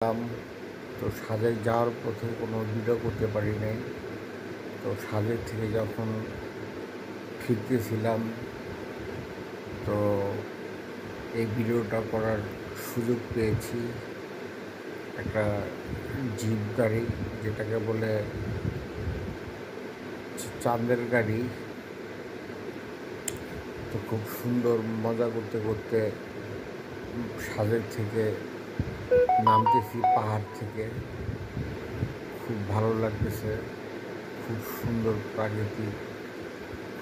তো সাজেক যাওয়ার পথে কোনো ভিডিও করতে পারি নাই। তো সাজেক থেকে যখন ফিরতেছিলাম, তো এই ভিডিওটা করার সুযোগ পেয়েছি। একটা জিপ গাড়ি, যেটাকে বলে চাঁদের গাড়ি, তো খুব সুন্দর মজা করতে করতে সাজেক থেকে নামতেছি পাহাড় থেকে। খুব ভালো লাগতেছে, খুব সুন্দর প্রাকৃতিক,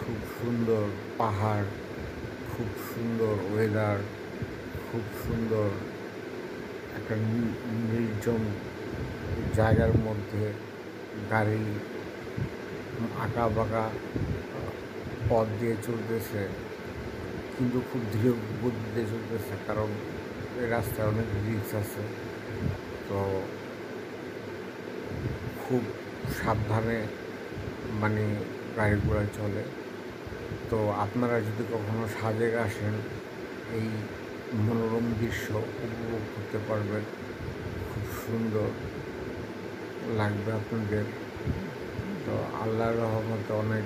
খুব সুন্দর পাহাড়, খুব সুন্দর ওয়েদার, খুব সুন্দর একটা নির্জন জায়গার মধ্যে গাড়ি আঁকা বাঁকা পথ দিয়ে চলতেছে, কিন্তু খুব ধীরে গতিতে চলতেছে, কারণ এই রাস্তায় অনেক রিস্ক আছে। তো খুব সাবধানে গাড়ি ঘোড়া চলে। তো আপনারা যদি কখনো সাজেক আসেন, এই মনোরম দৃশ্য উপভোগ করতে পারবেন। খুব সুন্দর লাগবে আপনাদের। তো আল্লাহর রহমতে অনেক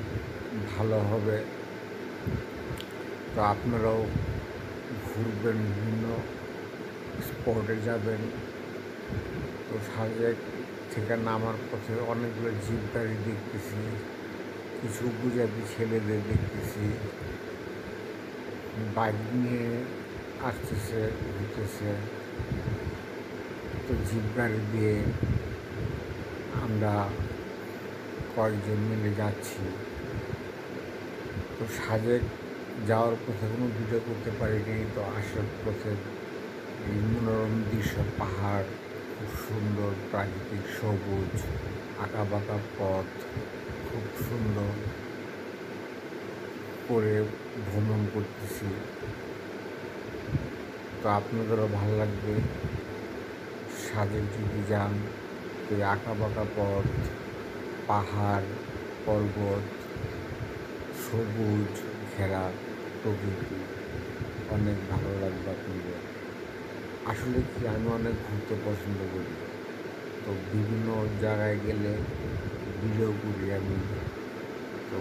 ভালো হবে। তো আপনারাও ঘুরবেন, বিভিন্ন স্পটে যাবেন। তো সাজেক থেকে নামার পথে অনেকগুলো জিপ গাড়ি দেখতেছি, কিছু গুজরাটি ছেলেদের দেখতেছি, বাইক নিয়ে আসতেছে, ঘুরতেছে। তো জিপ গাড়ি দিয়ে আমরা কয়েকজন মিলে যাচ্ছি। তো সাজেক যাওয়ার পথে কোনো ভিডিও করতে পারিনি। তো আসার পথে এই মনোরম দৃশ্য, পাহাড়, খুব সুন্দর প্রাকৃতিক সবুজ, আঁকা বাঁকা পথ, খুব সুন্দর করে ভ্রমণ করতেছি। তো আপনাদেরও ভালো লাগবে সাজেক যদি যান। তো আঁকা বাঁকা পথ, পাহাড়, পর্বত, সবুজ ঘেরা প্রকৃতি, অনেক ভালো লাগবে আপনাদের। আসলে কি, আমি অনেক ঘুরতে পছন্দ করি। তো বিভিন্ন জায়গায় গেলে ভিডিও করি আমি। তো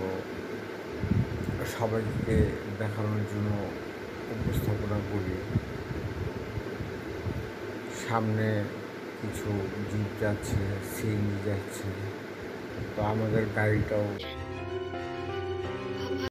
সবাইকে দেখানোর জন্য উপস্থাপনা করি। সামনে কিছু জিপ যাচ্ছে, সিএনজি যাচ্ছে। তো আমাদের গাড়িটাও